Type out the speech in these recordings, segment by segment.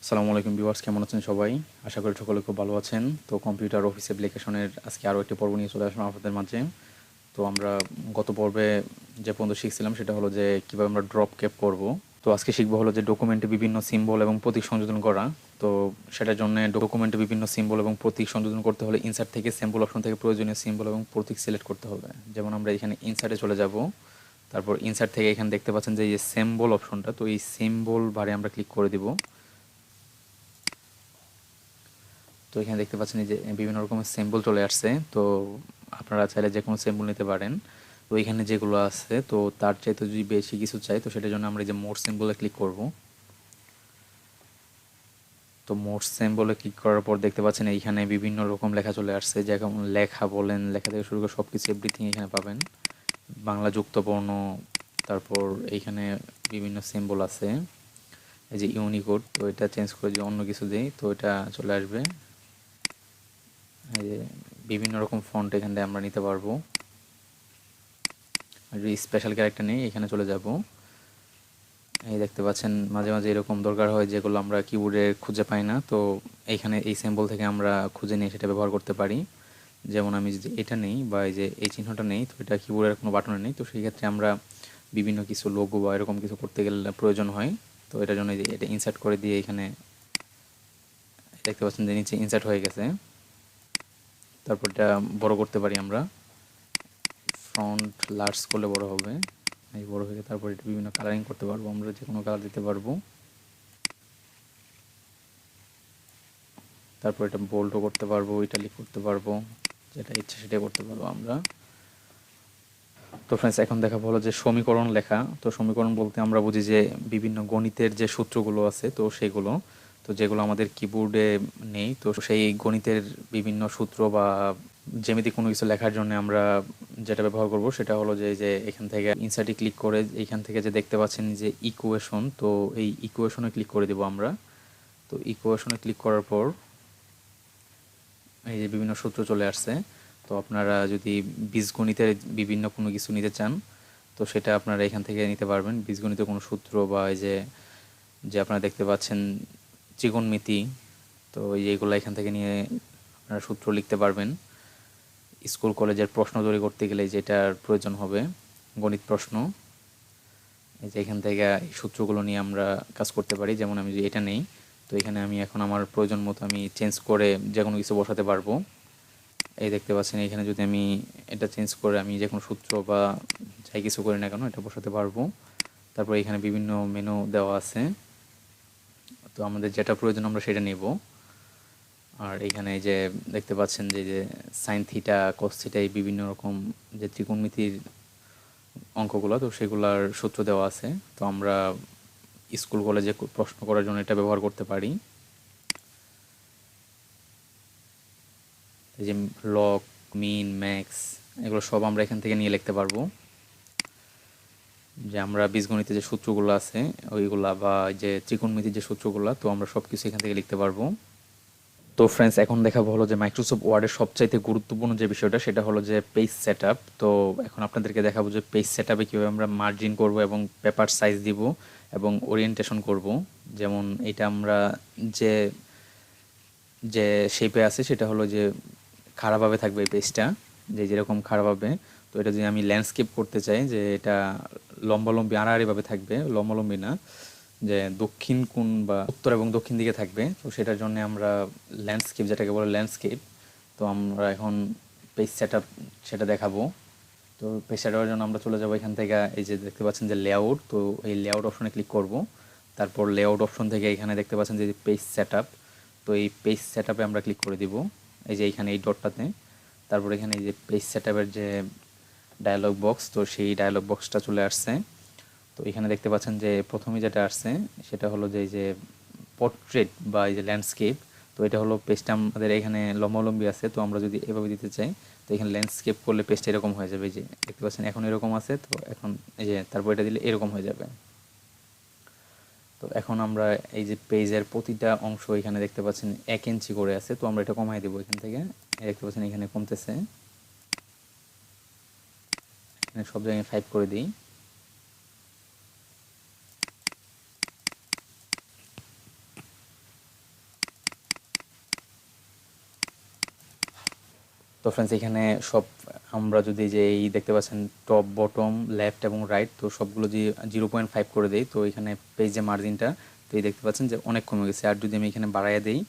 আসসালামু আলাইকুম ভিউয়ার্স, কেমন আছেন সবাই? আশা করি সকলে খুব ভালো আছেন। তো কম্পিউটার অফিস অ্যাপ্লিকেশনের আজকে আরও একটি পর্ব নিয়ে চলে আসলাম আপনাদের মাঝে। তো আমরা গত পর্বে যে পর্যন্ত শিখছিলাম সেটা হলো যে কীভাবে আমরা ড্রপ ক্যাপ করব। তো আজকে শিখবো হলো যে ডকুমেন্টে বিভিন্ন সিম্বল এবং প্রতীক সংযোজন করা। তো সেটার জন্য ডকুমেন্টে বিভিন্ন সিম্বল এবং প্রতীক সংযোজন করতে হলে ইনসার্ট থেকে স্যাম্পল অপশন থেকে প্রয়োজনীয় সিম্বল এবং প্রতীক সিলেক্ট করতে হবে। যেমন আমরা এখানে ইনসার্টে চলে যাব, তারপর ইনসার্ট থেকে এখানে দেখতে পাচ্ছেন যে এই সিম্বল অপশনটা, তো এই সিম্বল বারে আমরা ক্লিক করে দিব। তো এখানে দেখতে পাচ্ছেন যে বিভিন্ন রকমের সিম্বল চলে আসছে। তো আপনারা চাইলে যে কোনো সিম্বল নিতে পারেন। তো এখানে যেগুলো আছে তো তার চাইতে যদি বেশি কিছু চাই তো সেটার জন্য আমরা এই যে মোর সিম্বলে ক্লিক করব। তো মোর সিম্বলে ক্লিক করার পর দেখতে পাচ্ছেন এইখানে বিভিন্ন রকম লেখা চলে আসছে, যেমন লেখা বলেন, লেখা থেকে শুরু করে সব কিছু এভরিথিং এখানে পাবেন। বাংলা যুক্তবর্ণ, তারপর এইখানে বিভিন্ন সিম্বল আছে। এই যে ইউনিকোড, তো এটা চেঞ্জ করে যদি অন্য কিছু দিই তো এটা চলে আসবে। এই যে বিভিন্ন রকম ফন্ট এখান থেকে আমরা নিতে পারবো। আর যদি স্পেশাল ক্যারেক্টার নেই এখানে চলে যাব। এই দেখতে পাচ্ছেন মাঝে মাঝে এরকম দরকার হয় যেগুলো আমরা কিবোর্ডে খুঁজে পাই না, তো এইখানে এই সিম্বল থেকে আমরা খুঁজে নিয়ে সেটা ব্যবহার করতে পারি। যেমন আমি যদি এটা নেই বা এই যে এই চিহ্নটা নেই, তো এটা কিবোর্ডের কোনো বাটনে নেই, তো সেই ক্ষেত্রে আমরা বিভিন্ন কিছু লোগো বা এরকম কিছু করতে গেলে প্রয়োজন হয়। তো এটার জন্য এটা ইনসার্ট করে দিয়ে এখানে দেখতে পাচ্ছেন যে নিচে ইনসার্ট হয়ে গেছে। তারপর এটা বড় করতে পারি আমরা, ফ্রন্ট লার্জ করলে বড় হবে। এই বড় হয়ে তারপর এটা বিভিন্ন কালারিং করতে পারবো, আমরা যে কোনো কালার দিতে পারবো। তারপর এটা বোল্ডও করতে পারবো, ইটালিক করতে পারবো, যেটা ইচ্ছা সেটাই করতে পারবো আমরা। তো ফ্রেন্ডস, এখন দেখা হলো যে সমীকরণ লেখা। তো সমীকরণ বলতে আমরা বুঝি যে বিভিন্ন গণিতের যে সূত্রগুলো আছে তো সেগুলো, তো যেগুলো আমাদের কিবোর্ডে নেই, তো সেই গণিতের বিভিন্ন সূত্র বা জ্যামিতিক কোনো কিছু লেখার জন্য আমরা যেটা ব্যবহার করব সেটা হলো যে এখান থেকে ইনসার্টে ক্লিক করে এইখান থেকে যে দেখতে পাচ্ছেন যে ইকুয়েশন, তো এই ইকুয়েশনে ক্লিক করে দেব আমরা। তো ইকুয়েশনে ক্লিক করার পর এই যে বিভিন্ন সূত্র চলে আসছে। তো আপনারা যদি বীজগণিতের বিভিন্ন কোনো কিছু নিতে চান তো সেটা আপনারা এখান থেকে নিতে পারবেন, বীজগণিতের কোনো সূত্র বা এই যে যে আপনারা দেখতে পাচ্ছেন ত্রিকোণমিতি, তো এইগুলো এখান থেকে নিয়ে আপনারা সূত্র লিখতে পারবেন। স্কুল কলেজের প্রশ্ন তৈরি করতে গেলে যেটার প্রয়োজন হবে গণিত প্রশ্ন, এই যে এখান থেকে এই সূত্রগুলো নিয়ে আমরা কাজ করতে পারি। যেমন আমি যদি এটা নেই, তো এখানে আমি এখন আমার প্রয়োজন মতো আমি চেঞ্জ করে যে কোনো কিছু বসাতে পারবো। এই দেখতে পাচ্ছেন এখানে যদি আমি এটা চেঞ্জ করে আমি যে কোনো সূত্র বা যাই কিছু করি না কেন এটা বসাতে পারবো। তারপর এখানে বিভিন্ন মেনু দেওয়া আছে, তো আমাদের যেটা প্রয়োজন আমরা সেটা নেব। আর এখানে যে দেখতে পাচ্ছেন যে সাইন থিটা, কস থিটা, এই বিভিন্ন রকম যে ত্রিকোণমিতির অঙ্কগুলো, তো সেগুলার সূত্র দেওয়া আছে। তো আমরা স্কুল কলেজে প্রশ্ন করার জন্য এটা ব্যবহার করতে পারি। এই যে লগ, মিন, ম্যাক্স, এগুলো সব আমরা এখান থেকে নিয়ে লিখতে পারবো। যে আমরা বীজগণিতে যে সূত্রগুলো আছে ওইগুলা বা যে ত্রিকোণমিতির যে সূত্রগুলো, তো আমরা সব কিছু এখান থেকে লিখতে পারবো। তো ফ্রেন্ডস, এখন দেখাবো হলো যে মাইক্রোসফট ওয়ার্ডের সবচাইতে গুরুত্বপূর্ণ যে বিষয়টা সেটা হলো যে পেজ সেটআপ। তো এখন আপনাদেরকে দেখাবো যে পেজ সেটআপে কীভাবে আমরা মার্জিন করব এবং পেপার সাইজ দিব এবং ওরিয়েন্টেশন করব। যেমন এটা আমরা যে যে শেপে আছে সেটা হলো যে খাড়াভাবে থাকবে এই পেজটা, যে যেরকম খাড়াভাবে। তো এটা যদি আমি ল্যান্ডস্কেপ করতে চাই যে এটা লম্বালম্বি আড়াআড়িভাবে থাকবে, লম্বালম্বি না, যে দক্ষিণ কোণ বা উত্তর এবং দক্ষিণ দিকে থাকবে, তো সেটার জন্য আমরা ল্যান্ডস্কেপ, যেটাকে বলে ল্যান্ডস্কেপ, তো আমরা এখন পেজ সেটআপ সেটা দেখাবো। তো পেজ সেটআপের জন্য আমরা চলে যাবো এখান থেকে, এই যে দেখতে পাচ্ছেন যে লেআউট, তো এই লেআউট অপশনে ক্লিক করব। তারপর লেআউট অপশন থেকে এখানে দেখতে পাচ্ছেন যে পেজ সেটআপ, তো এই পেজ সেটআপে আমরা ক্লিক করে দিব, এই যে এইখানে এই ডটটাতে। তারপর এখানে এই যে পেজ সেটআপের যে ডায়ালগ বক্স, তো সেই ডায়ালগ বক্সটা চলে আসছে। তো এখানে দেখতে পাচ্ছেন যে প্রথমে যেটা আসছে সেটা হলো যে এই যে পোর্ট্রেট বা এই যে ল্যান্ডস্কেপ, তো এটা হলো পেজটা আমাদের এখানে লম্বালম্বি আছে, তো আমরা যদি এভাবে দিতে চাই তো এখানে ল্যান্ডস্কেপ করলে পেজটা এরকম হয়ে যাবে। যে দেখতে পাচ্ছেন এখন এরকম আছে, তো এখন এই যে তারপর এটা দিলে এরকম হয়ে যাবে। তো এখন আমরা এই যে পেজের প্রতিটা অংশ এখানে দেখতে পাচ্ছেন 1 ইঞ্চি করে আছে, তো আমরা এটা কমাই দেবো এখান থেকে। দেখতে পাচ্ছেন এখানে কমতেছে, এখানে সব জায়গায় 5 করে দিই। তো ফ্রেন্ডস এখানে সব আমরা যদি যে এই দেখতে পাচ্ছেন টপ বটম লেফট এবং রাইট, তো সবগুলো যে 0.5 করে দেই, তো এখানে পেজে মার্জিনটা তো এই দেখতে পাচ্ছেন যে অনেক কমে গেছে। আর যদি আমি এখানে বাড়াইয়া দেই,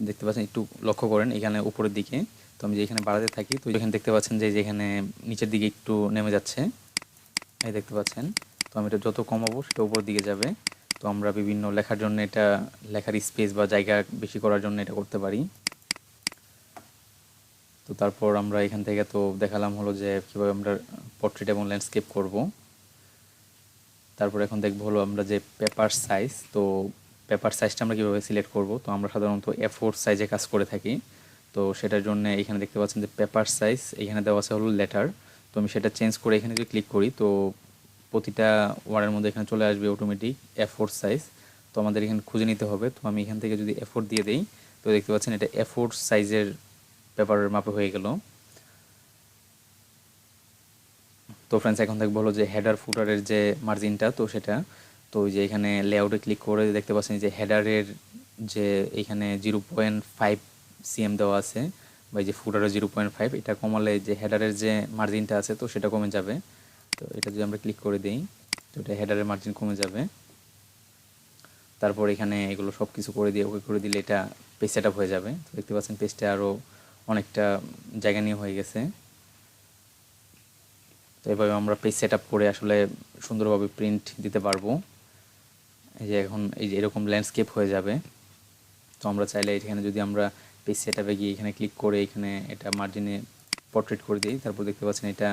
দেখতে পাচ্ছেন একটু লক্ষ্য করেন এখানে উপরের দিকে, তো আমি যে এখানে বাড়াতে থাকি তো এখানে দেখতে পাচ্ছেন যে এখানে নিচের দিকে একটু নেমে যাচ্ছে, এই দেখতে পাচ্ছেন। তো আমি এটা যত কমাবো সেটা উপরের দিকে যাবে। তো আমরা বিভিন্ন লেখার জন্য এটা লেখার স্পেস বা জায়গা বেশি করার জন্য এটা করতে পারি। তো তারপর আমরা এখান থেকে তো দেখালাম হলো যে কীভাবে আমরা পোর্ট্রেট এবং ল্যান্ডস্কেপ করব। তারপর এখন দেখবো হলো আমরা যে পেপার সাইজ, তো পেপার সাইজটা আমরা কীভাবে সিলেক্ট করব। তো আমরা সাধারণত A4 সাইজে কাজ করে থাকি, তো সেটার জন্য এখানে দেখতে পাচ্ছেন যে পেপার সাইজ এখানে দেওয়া আছে হলো লেটার। তো আমি সেটা চেঞ্জ করে এখানে যদি ক্লিক করি তো প্রতিটা ওয়ার্ডের মধ্যে এখানে চলে আসবে অটোমেটিক A4 সাইজ। তো আমাদের এখানে খুঁজে নিতে হবে। তো আমি এখান থেকে যদি A4 দিয়ে দেই তো দেখতে পাচ্ছেন এটা A4 সাইজের পেপারের মাপে হয়ে গেল। তো ফ্রেন্ডস এখন দেখবো হলো যে হেডার ফুটারের যে মার্জিনটা, তো সেটা তো ওই যে এখানে লেআউটে ক্লিক করে দেখতে পাচ্ছেন যে হেডারের যে এখানে 0.5 cm দেওয়া আছে, বা এই যে ফুটারের 0.5, এটা কমালে যে হেডারের যে মার্জিনটা আছে তো সেটা কমে যাবে। তো এটা যদি আমরা ক্লিক করে দিই তো এটা হেডারের মার্জিন কমে যাবে। তারপর এখানে এগুলো সব কিছু করে দিয়ে ওকে করে দিলে এটা পেজ সেট আপ হয়ে যাবে। তো দেখতে পাচ্ছেন পেজটা আরও অনেকটা জায়গা নিয়ে হয়ে গেছে। তো এভাবে আমরা পেজ সেট আপ করে আসলে সুন্দরভাবে প্রিন্ট দিতে পারবো। এই যে এখন এই যে এরকম ল্যান্ডস্কেপ হয়ে যাবে। তো আমরা চাইলে এখানে যদি আমরা পেজ সেট আপে গিয়ে এখানে ক্লিক করে এখানে এটা মার্জিনে পোর্ট্রেট করে দিই, তারপর দেখতে পাচ্ছেন এটা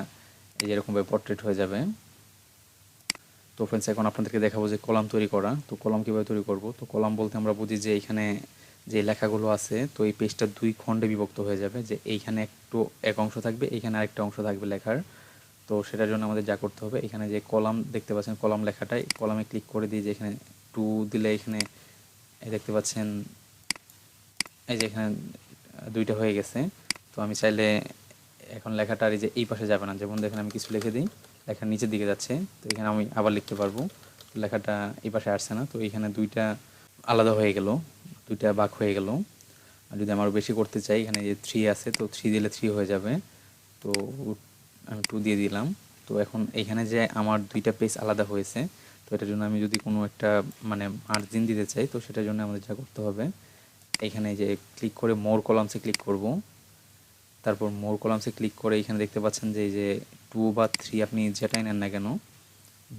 এই যে এরকমভাবে পোর্ট্রেট হয়ে যাবে। তো ফ্রেন্ডস এখন আপনাদেরকে দেখাবো যে কলাম তৈরি করা। তো কলাম কীভাবে তৈরি করব। তো কলাম বলতে আমরা বুঝি যে এখানে যে লেখাগুলো আছে তো এই পেজটা দুই খণ্ডে বিভক্ত হয়ে যাবে, যে এইখানে একটু এক অংশ থাকবে, এইখানে আরেকটা অংশ থাকবে লেখার। তো সেটার জন্য আমাদের যা করতে হবে এখানে যে কলাম দেখতে পাচ্ছেন কলাম লেখাটাই কলামে ক্লিক করে দিয়ে যে এখানে 2 দিলে এখানে এই দেখতে পাচ্ছেন এই যে এখানে দুইটা হয়ে গেছে। তো আমি চাইলে এখন লেখাটা আর এই যে এই পাশে যাবে না, যেমন দেখেন আমি কিছু লিখে দিই লেখার নিচের দিকে যাচ্ছে, তো এখানে আমি আবার লিখতে পারবো, লেখাটা এই পাশে আসছে না। তো এখানে দুইটা আলাদা হয়ে গেল, দুইটা ভাগ হয়ে গেল। আর যদি আমার বেশি করতে চাই এখানে যে 3 আছে তো 3 দিলে 3 হয়ে যাবে। তো আমি 2 দিয়ে দিলাম। তো এখন এইখানে যে আমার দুইটা পেজ আলাদা হয়েছে, তো এটার জন্য আমি যদি কোনো একটা মানে মার্জিন দিতে চাই তো সেটার জন্য আমাদের যা করতে হবে এখানে যে ক্লিক করে মোর কলামসে ক্লিক করব। তারপর মোর কলামসে ক্লিক করে এখানে দেখতে পাচ্ছেন যে এই যে 2 বা 3 আপনি যেটাই নেন না কেন,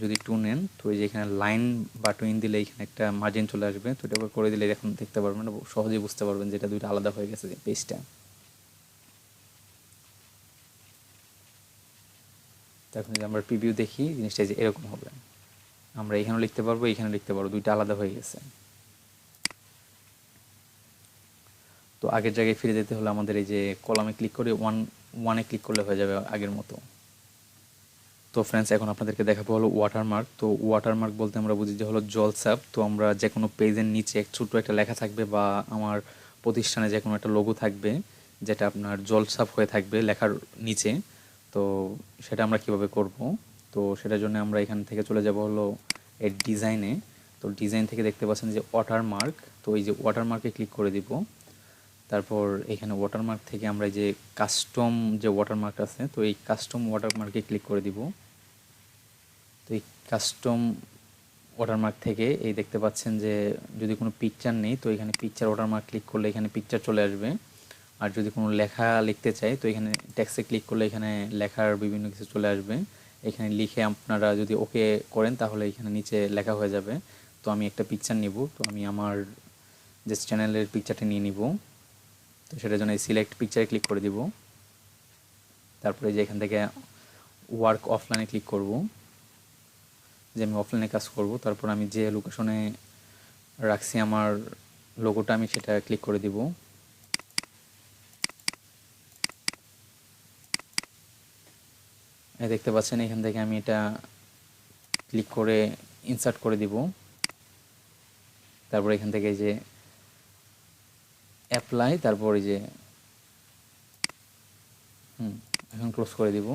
যদি 2 নেন তো এই যে এখানে লাইন বা টুইন দিলে এখানে একটা মার্জিন চলে আসবে। তো এটা করে দিলে এখন দেখতে পারবেন, সহজেই বুঝতে পারবেন যে এটা দুইটা আলাদা হয়ে গেছে পেজটা। তো এখন যদি আমরা প্রিভিউ দেখি জিনিসটা যে এরকম হবে, আমরা এখানেও লিখতে পারবো এখানে লিখতে পারবো, দুইটা আলাদা হয়ে গেছে। তো আগের জায়গায় ফিরে যেতে হলে আমাদের এই যে কলামে ক্লিক করে ওয়ানে ক্লিক করলে হয়ে যাবে আগের মতো। তো ফ্রেন্ডস এখন আপনাদেরকে দেখাবো হলো ওয়াটারমার্ক। তো ওয়াটারমার্ক বলতে আমরা বুঝি যে হলো জলছাপ। তো আমরা যে কোনো পেজের নিচে ছোট্ট একটা লেখা থাকবে বা আমার প্রতিষ্ঠানে যে কোনো একটা লোগো থাকবে যেটা আপনার জলছাপ হয়ে থাকবে লেখার নিচে, তো সেটা আমরা কিভাবে করব। তো সেটার জন্য আমরা এখান থেকে চলে যাব হলো এর ডিজাইনে। তো ডিজাইন থেকে দেখতে পাচ্ছেন যে ওয়াটারমার্ক, তো এই যে ওয়াটারমার্কে ক্লিক করে দিব। তারপর এখানে ওয়াটারমার্ক থেকে আমরা এই যে কাস্টম যে ওয়াটারমার্ক আছে তো এই কাস্টম ওয়াটারমার্কে ক্লিক করে দিব। তো এই কাস্টম ওয়াটারমার্ক থেকে এই দেখতে পাচ্ছেন যে যদি কোনো পিকচার নেই তো এখানে পিকচার ওয়াটারমার্ক ক্লিক করলে এখানে পিকচার চলে আসবে। আর যদি কোনো লেখা লিখতে চাই তো এখানে টেক্সটে ক্লিক করলে এখানে লেখার বিভিন্ন কিছু চলে আসবে। এখানে লিখে আপনারা যদি ওকে করেন তাহলে এখানে নিচে লেখা হয়ে যাবে। তো আমি একটা পিকচার নিব, তো আমি আমার যে চ্যানেলের পিকচারটা নিয়ে নিব। তো সেটার জন্য এই সিলেক্ট পিকচারে ক্লিক করে দিব। তারপরে যে এখান থেকে ওয়ার্ক অফলাইনে ক্লিক করব, যে আমি অফলাইনে কাজ করব। তারপর আমি যে লোকেশনে রাখছি আমার লোগোটা আমি সেটা ক্লিক করে দিব। দেখতে পাচ্ছেন এখান থেকে আমি এটা ক্লিক করে ইনসার্ট করে দিব। তারপর এখান থেকে যে অ্যাপ্লাই, তারপর এই যে এখন ক্লোজ করে দিব।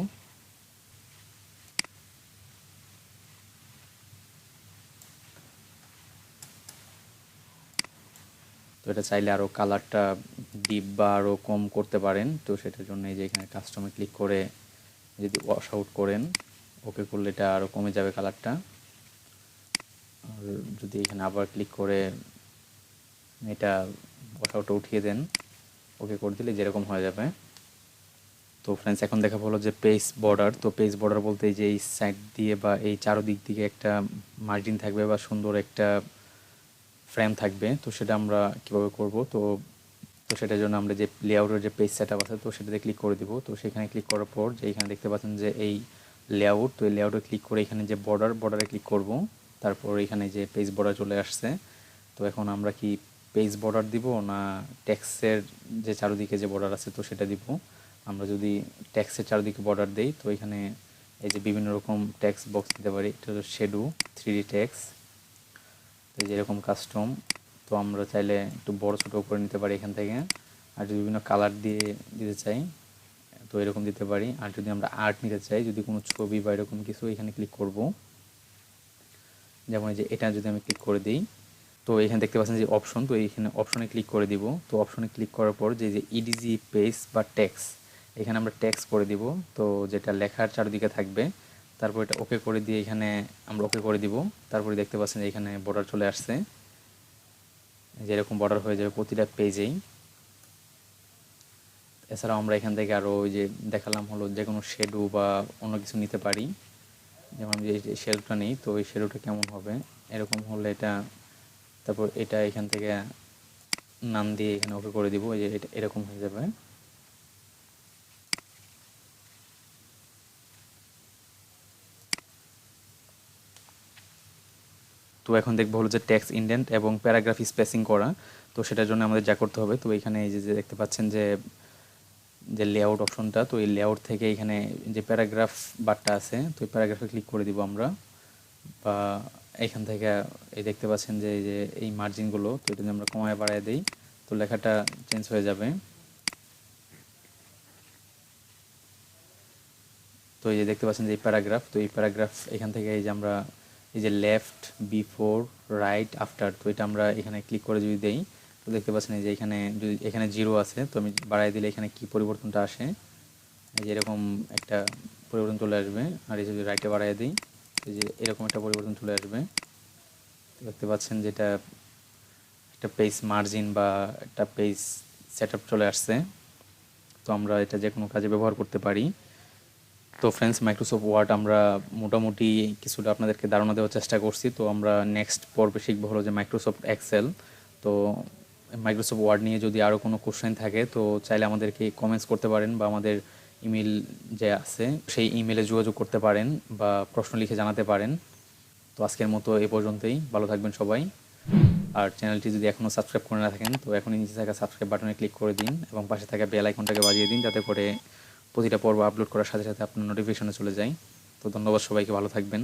তো এটা চাইলে আরও কালারটা ডিপ বা আরও কম করতে পারেন। তো সেটার জন্য এই যে এখানে কাস্টমে ক্লিক করে যদি ওয়াশ আউট করেন, ওকে করলে এটা আরও কমে যাবে কালারটা। আর যদি এখানে আবার ক্লিক করে এটা ওয়াশ আউটটা উঠিয়ে দেন, ওকে করে দিলে যেরকম হয়ে যাবে। তো ফ্রেন্ডস এখন দেখা হলো যে পেজ বর্ডার। তো পেজ বর্ডার বলতে এই যে এই সাইড দিয়ে বা এই চারোদিক দিকে একটা মার্জিন থাকবে বা সুন্দর একটা ফ্রেম থাকবে। তো সেটা আমরা কীভাবে করব? তো তো সেটার জন্য আমরা যে লেআউটের যে পেজ সেটআপ আছে, তো সেটাতে ক্লিক করে দিব। তো সেখানে ক্লিক করার পর যে এখানে দেখতে পাচ্ছেন যে এই লেআউট, তো এই লেআউটে ক্লিক করে এখানে যে বর্ডারে ক্লিক করব। তারপর এখানে যে পেজ বর্ডার চলে আসছে। তো এখন আমরা কি পেজ বর্ডার দিব না টেক্সটের যে চারদিকে যে বর্ডার আছে তো সেটা দিব? আমরা যদি টেক্সটের চারদিকে বর্ডার দেই, তো এখানে এই যে বিভিন্ন রকম টেক্সট বক্স দিতে পারি। এটা হলো শ্যাডো 3D টেক্সট, তো যেরকম কাস্টম। তো আমরা চাইলে একটু বড় ছোটো করে নিতে পারি এখান থেকে। আর যদি বিভিন্ন কালার দিয়ে দিতে চাই তো এরকম দিতে পারি। আর যদি আমরা আর্ট নিতে চাই, যদি কোনো ছবি বা এরকম কিছু, এখানে ক্লিক করব। যেমন এই যে এটা যদি আমি ক্লিক করে দিই, তো এখানে দেখতে পাচ্ছেন যে অপশন, তো এইখানে অপশনে ক্লিক করে দিব। তো অপশনে ক্লিক করার পর যে ইডিজি পেজ বা টেক্সট, এখানে আমরা টেক্সট করে দিব। তো যেটা লেখার চারদিকে থাকবে, তারপর এটা ওকে করে দিয়ে এখানে আমরা ওকে করে দিব। তারপরে দেখতে পাচ্ছেন যে এখানে বর্ডার চলে আসছে, যেরকম বর্ডার হয়ে যাবে প্রতিটা পেজেই। এছাড়াও আমরা এখান থেকে আরও ওই যে দেখালাম হলো যে কোনো শ্যাডো বা অন্য কিছু নিতে পারি। যেমন আমি যে শ্যাডোটা নেই, তো এই শ্যাডোটা কেমন হবে, এরকম হলে এটা, তারপর এটা এখান থেকে নাম দিয়ে এখানে ওকে করে দিব। এই যে এটা এরকম হয়ে যাবে। তো এখন দেখবো হলো যে টেক্সট ইন্ডেন্ট এবং প্যারাগ্রাফ স্পেসিং করা। তো সেটার জন্য আমাদের যা করতে হবে, তো এখানে এই যে দেখতে পাচ্ছেন যে যে লেআউট অপশনটা, তো এই লেআউট থেকে এখানে যে প্যারাগ্রাফ বারটা আছে, তো এই প্যারাগ্রাফে ক্লিক করে দিব আমরা। বা এখান থেকে এই দেখতে পাচ্ছেন যে এই যে এই মার্জিনগুলো, তো এটা যদি আমরা কমায় বাড়ায় দিই, তো লেখাটা চেঞ্জ হয়ে যাবে। তো এই যে দেখতে পাচ্ছেন যে এই প্যারাগ্রাফ, তো এই প্যারাগ্রাফ এখান থেকে এই যে আমরা এই যে লেফট, বিফোর, রাইট, আফটার, তো এটা আমরা এখানে ক্লিক করে যদি দেই, তো দেখতে পাচ্ছেন এই যে এখানে যদি এখানে 0 আছে, তো আমি বাড়াই দিলে এখানে কি পরিবর্তনটা আসে, এই যে এরকম একটা পরিবর্তন চলে আসবে। আর এই যদি রাইটে বাড়াই দিই, এই যে এরকম একটা পরিবর্তন চলে আসবে। দেখতে পাচ্ছেন যেটা একটা পেজ মার্জিন বা একটা পেজ সেটআপ চলে আসছে। তো আমরা এটা যে কোনো কাজে ব্যবহার করতে পারি। তো ফ্রেন্ডস, মাইক্রোসফট ওয়ার্ড আমরা মোটামুটি কিছুটা আপনাদেরকে ধারণা দেওয়ার চেষ্টা করছি। তো আমরা নেক্সট পর্বে শিখবো হলো যে মাইক্রোসফট এক্সেল। তো মাইক্রোসফট ওয়ার্ড নিয়ে যদি আরও কোনো কোশ্চেন থাকে, তো চাইলে আমাদেরকে কমেন্টস করতে পারেন বা আমাদের ইমেল যে আছে সেই ইমেলে যোগাযোগ করতে পারেন বা প্রশ্ন লিখে জানাতে পারেন। তো আজকের মতো এ পর্যন্তই। ভালো থাকবেন সবাই। আর চ্যানেলটি যদি এখনও সাবস্ক্রাইব করে না থাকেন, তো এখনই নিচে থাকা সাবস্ক্রাইব বাটনে ক্লিক করে দিন এবং পাশে থাকা বেল আইকনটাকে বাজিয়ে দিন, যাতে করে প্রতিটা পর্ব আপলোড করার সাথে সাথে আপনার নোটিফিকেশনে চলে যায়। তো ধন্যবাদ সবাইকে, ভালো থাকবেন।